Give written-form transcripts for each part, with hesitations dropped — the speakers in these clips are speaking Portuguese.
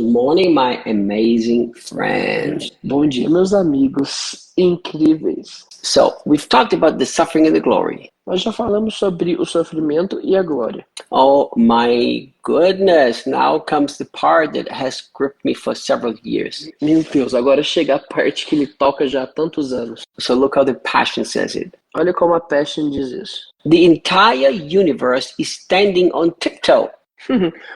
Good morning, my amazing friends. Bom dia, meus amigos incríveis. So, we've talked about the suffering and the glory. Nós já falamos sobre o sofrimento e a glória. Oh my goodness, now comes the part that has gripped me for several years. Meu Deus, agora chega a parte que me toca já há tantos anos. So look how the Passion says it. Olha como a Passion diz isso. The entire universe is standing on tiptoe.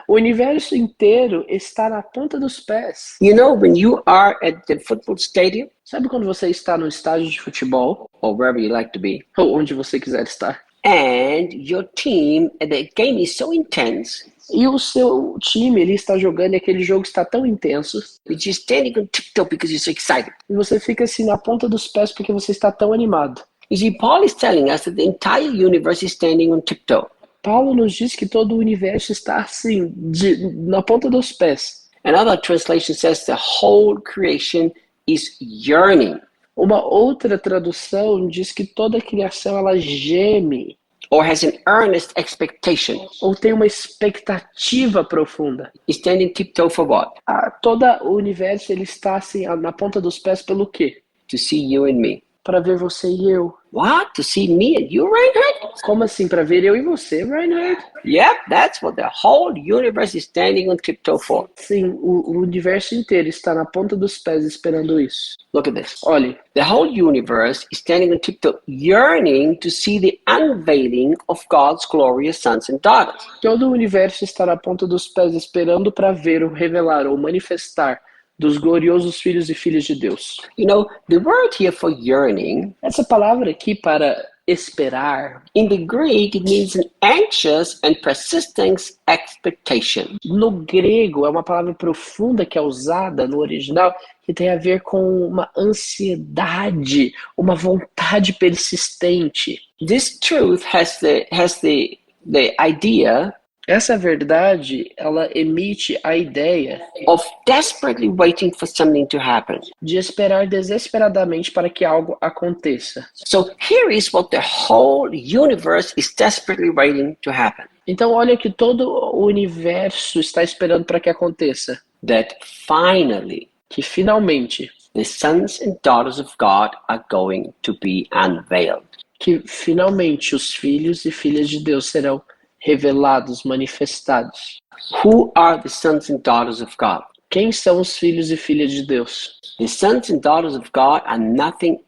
O universo inteiro está na ponta dos pés. You know, when you are at the football stadium, Sabe quando você está no estádio de futebol, or wherever you like to be, ou onde você quiser estar, and your team, and the game is so intense, e o seu time ele está jogando e aquele jogo está tão intenso, you're just standing on tiptoe because you're so excited. e você fica assim na ponta dos pés porque você está tão animado. You see, Paul is telling us that the entire universe is standing on tiptoe. Paulo nos diz que todo o universo está assim, na ponta dos pés. Another translation says the whole creation is yearning. Uma outra tradução diz que toda a criação ela geme, Or has an earnest expectation. ou tem uma expectativa profunda. Is standing tiptoe for what? Todo o universo ele está assim na ponta dos pés pelo quê? To see you and me. Para ver você e eu. What? To see me and you, Reinhard? Como assim? Para ver eu e você, Reinhard? Yep, that's what the whole universe is standing on tiptoe for. Sim, o universo inteiro está na ponta dos pés esperando isso. Look at this. Olhe, The whole universe is standing on tiptoe, yearning to see the unveiling of God's glorious sons and daughters. todo o universo está na ponta dos pés esperando para ver ou revelar ou manifestar dos gloriosos filhos e filhas de Deus. You know, the word here for yearning, Essa palavra aqui para esperar, in the Greek, it means an anxious and persistent expectation. no grego é uma palavra profunda que é usada no original que tem a ver com uma ansiedade, uma vontade persistente. This truth has the idea Essa verdade, ela emite a ideia of desperately waiting for something to happen. de esperar desesperadamente para que algo aconteça. So here is what the whole universe is desperately waiting to happen. Então olha que todo o universo está esperando para que aconteça. That finally Que finalmente, the sons and daughters of God are going to be unveiled. os filhos e filhas de Deus serão revelados, manifestados. Who are the sons and daughters of God? Quem são os filhos e filhas de Deus? The sons and daughters of God are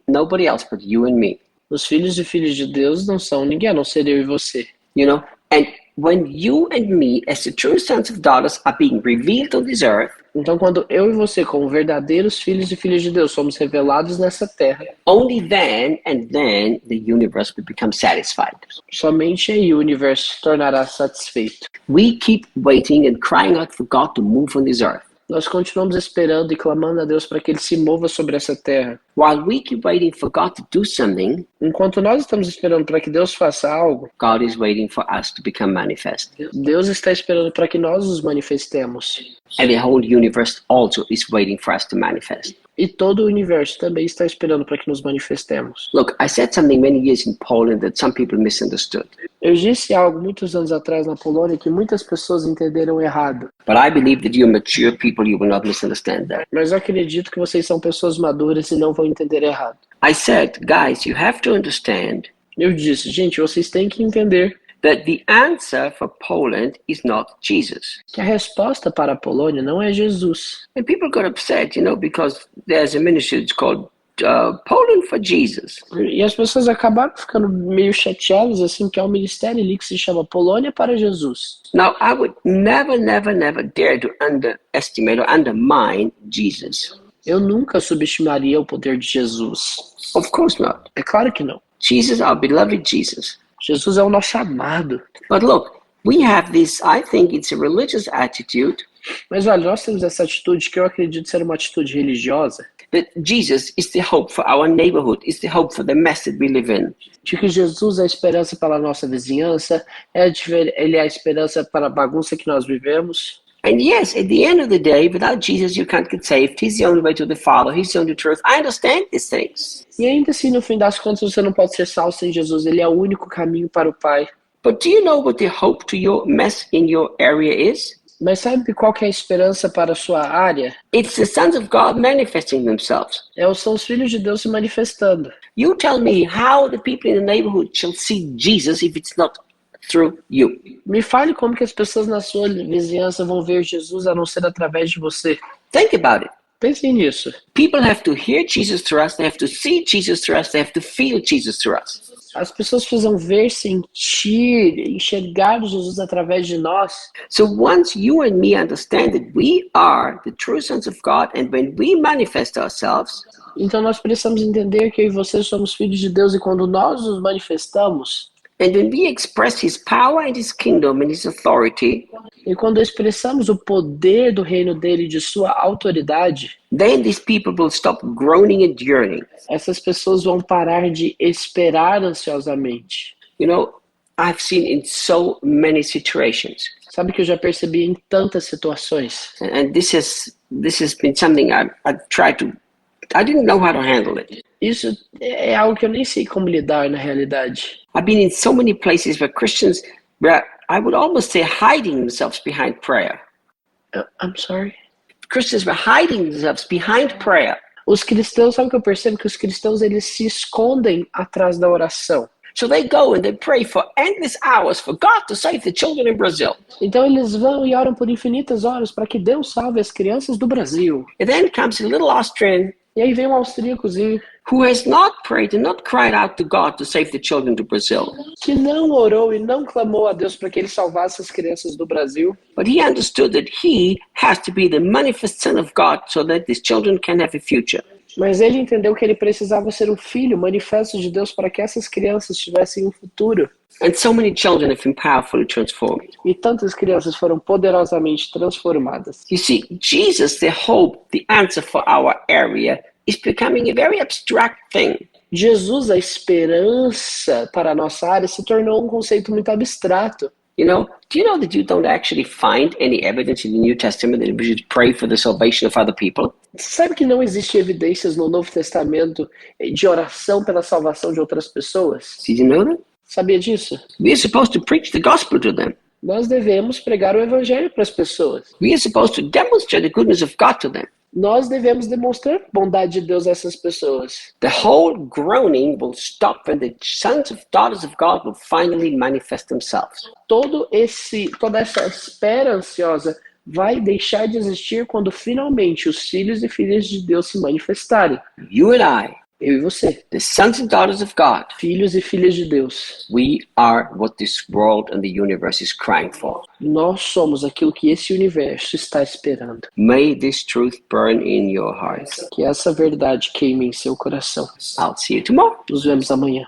nobody else but you and me. Os filhos e filhas de Deus não são ninguém a não ser eu e você. You know, and when you and me, as the true sons and daughters, are being revealed on this earth, Então, quando eu e você, como verdadeiros filhos e filhas de Deus, somos revelados nessa terra, only then and then the universe will become satisfied. somente aí o universo se tornará satisfeito. We keep waiting and crying out for God to move on this earth. Nós continuamos esperando e clamando a Deus para que Ele se mova sobre essa terra. While we keep waiting for God to do something, Enquanto nós estamos esperando para que Deus faça algo, God is waiting for us to become manifest. Deus está esperando para que nós nos manifestemos. And the whole universe also is waiting for us to manifest. E todo o universo também está esperando para que nos manifestemos. Look, I said something many years in Poland that some people misunderstood. Eu disse algo muitos anos atrás na Polônia que muitas pessoas entenderam errado. But I believe that you're mature people, you will not misunderstand that. Mas eu acredito que vocês são pessoas maduras e não vão entender errado. I said, guys, you have to understand Eu disse, gente, vocês têm que entender that the answer for Poland is not Jesus. que a resposta para a Polônia não é Jesus. And people got upset, you know, because there's a ministry that's called Poland for Jesus. E as pessoas acabaram ficando meio chateadas, assim, que há um ministério ali que se chama Polônia para Jesus. Now, I would never dare to underestimate or undermine Jesus. Eu nunca subestimaria o poder de Jesus. Of course not. É claro que não. Jesus, our beloved Jesus. Jesus é o nosso amado. But look, we have this, I think it's a religious attitude Mas olha, nós temos essa atitude que eu acredito ser uma atitude religiosa, that Jesus is the hope for our neighborhood, is the hope for the mess that we live in. de que Jesus é a esperança para a nossa vizinhança, Ele é a esperança para a bagunça que nós vivemos. And yes, at the end of the day, without Jesus, you can't get saved. He's the only way to the Father. He's the only truth. I understand these things. E ainda assim, no fim das contas, você não pode ser salvo sem Jesus. Ele é o único caminho para o Pai. But do you know what the hope to your mess in your area is? Mas sabe qual que é a esperança para a sua área? It's the sons of God manifesting themselves. São os filhos de Deus se manifestando. You tell me how the people in the neighborhood shall see Jesus if it's not through you. Me fale como que as pessoas na sua vizinhança vão ver Jesus a não ser através de você. Think about it. Pense nisso. People have to hear Jesus through us, they have to see Jesus through us, they have to feel Jesus through us. As pessoas precisam ver, sentir, enxergar Jesus através de nós. So once you and me understand that we are the true sons of God, and when we manifest ourselves, Então nós precisamos entender que eu e você somos filhos de Deus, e quando nós nos manifestamos, and when we express His power and His kingdom and His authority, e quando expressamos o poder do reino dele e de sua autoridade, then these people will stop groaning and yearning. essas pessoas vão parar de esperar ansiosamente. You know, I've seen in so many situations, Sabe que eu já percebi em tantas situações. and this has been something I've tried to. I didn't know how to handle it. Isso é algo que eu nem sei como lidar na realidade. I've been in so many places where Christians, where I would almost say hiding themselves behind prayer. I'm sorry? Christians were hiding themselves behind prayer. Os cristãos, sabe o que eu percebo? Que os cristãos, eles se escondem atrás da oração. So they go and they pray for endless hours for God to save the children in Brazil. Então eles vão e oram por infinitas horas para que Deus salve as crianças do Brasil. And then comes a little Austrian E aí vem um austríacozinho who has not prayed and not cried out to God to save the children to Brazil. que não orou e não clamou a Deus para que ele salvasse as crianças do Brasil. But he understood that he has to be the manifest Son of God so that these children can have a future. Mas ele entendeu que ele precisava ser o filho manifesto de Deus para que essas crianças tivessem um futuro. And so many children have been powerfully transformed. E tantas crianças foram poderosamente transformadas. You see, Jesus, the hope, the answer for our area, is becoming a very abstract thing. Jesus, a esperança para a nossa área, se tornou um conceito muito abstrato. You know, do you know that you don't actually find any evidence in the New Testament that we should pray for the salvation of other people? Sabe que não existe evidências no Novo Testamento de oração pela salvação de outras pessoas? Did you know that? Sabia disso? We are supposed to preach the gospel to them. Nós devemos pregar o evangelho para as pessoas. We are supposed to demonstrate the goodness of God to them. Nós devemos demonstrar a bondade de Deus a essas pessoas. The whole groaning will stop and the sons of daughters of God will finally manifest themselves. Toda essa espera ansiosa vai deixar de existir quando finalmente os filhos e filhas de Deus se manifestarem. You and I, Eu e você, the sons and daughters of God, filhos e filhas de Deus. we are what this world and the universe is crying for. Nós somos aquilo que esse universo está esperando. May this truth burn in your hearts. Que essa verdade queime em seu coração. I'll see you tomorrow. Nos vemos amanhã.